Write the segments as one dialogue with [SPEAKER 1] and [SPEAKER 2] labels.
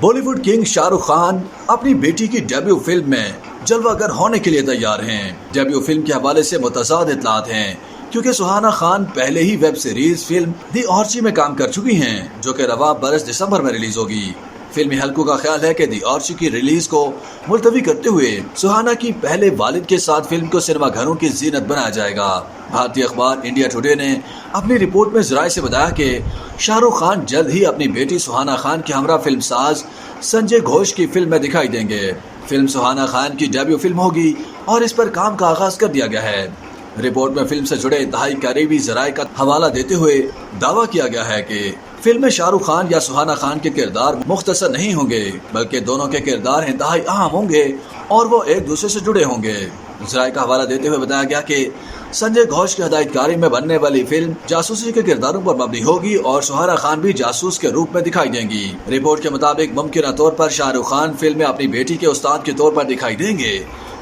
[SPEAKER 1] Bollywood king Shahrukh Khan अपनी बेटी की डेब्यू फिल्म में जलवागर होने के लिए तैयार हैं। डेब्यू फिल्म के हवाले से मुतज़ाद इत्तलात हैं, क्योंकि सुहाना खान पहले ही वेब सीरीज फिल्म दी ऑर्ची में काम कर चुकी हैं, जो कि रवा बरस दिसंबर में रिलीज होगी। फिल्मी हलकों का ख्याल है कि दी ऑर्ची की रिलीज को मुलतवी करते हुए सुहाना की पहले वालिद के साथ फिल्म को सिनेमा घरों की जीनत बनाया जाएगा। भारतीय अखबार इंडिया टुडे ने अपनी रिपोर्ट में जराये से बताया कि शाहरुख खान जल्द ही अपनी बेटी सुहाना खान के हमरा फिल्म साज संजय घोष की फिल्म में दिखाई देंगे। फिल्म सुहाना खान की डेब्यू फिल्म होगी और इस पर काम का आगाज कर दिया गया है। रिपोर्ट में फिल्म से जुड़े इंतहाई करीबी जराये का हवाला देते हुए दावा किया गया है कि फिल्म में शाहरुख खान या सुहाना खान के किरदार मुख्तसर नहीं होंगे, बल्कि दोनों के किरदार इंतहाई अहम होंगे और वो एक दूसरे से जुड़े होंगे। जराये का हवाला देते हुए बताया गया कि संजय घोष की हिदायतकारी में बनने वाली फिल्म जासूसी के किरदारों पर मबनी होगी और सुहाना खान भी जासूस के रूप में दिखाई देंगी। रिपोर्ट के मुताबिक मुमकिन तौर पर शाहरुख खान फिल्म में अपनी बेटी के उस्ताद के तौर पर दिखाई देंगे,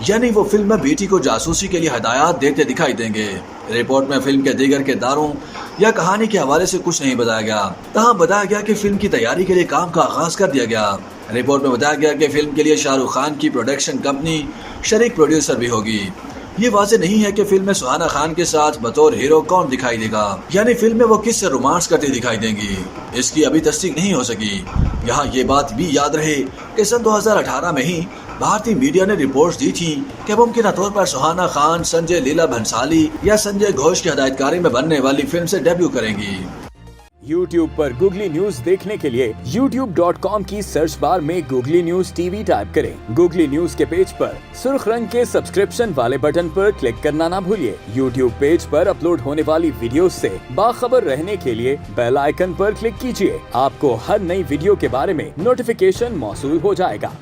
[SPEAKER 1] यानी वो फिल्म में बेटी को जासूसी के लिए हिदायत देते दिखाई देंगे। रिपोर्ट में फिल्म के दीगर किरदारों या कहानी के हवाले से कुछ नहीं बताया गया। तहाँ बताया गया कि फिल्म की तैयारी के लिए काम का आगाज कर दिया गया। रिपोर्ट में बताया गया कि फिल्म के लिए शाहरुख खान की प्रोडक्शन कंपनी शरीक प्रोड्यूसर भी होगी। ये वाज़ेह नहीं है कि फिल्म में सुहाना खान के साथ बतौर हीरो कौन दिखाई देगा, यानी फिल्म में वो किससे रोमांस करती दिखाई देंगी, इसकी अभी तस्दीक नहीं हो सकी। यहाँ ये बात भी याद रहे कि सन 2018 में ही भारतीय मीडिया ने रिपोर्ट्स दी थी कि मुमकिन तौर पर सुहाना खान संजय लीला भंसाली या संजय घोष की हिदायतकारी में बनने वाली फिल्म से डेब्यू करेंगी।
[SPEAKER 2] YouTube पर गूगली न्यूज देखने के लिए youtube.com की सर्च बार में गूगली न्यूज टीवी टाइप करें। गूगली न्यूज के पेज पर सुर्ख रंग के सब्सक्रिप्शन वाले बटन पर क्लिक करना ना भूलिए। YouTube पेज पर अपलोड होने वाली वीडियोस से बाखबर रहने के लिए बेल आइकन पर क्लिक कीजिए। आपको हर नई वीडियो के बारे में नोटिफिकेशन मौसूल हो जाएगा।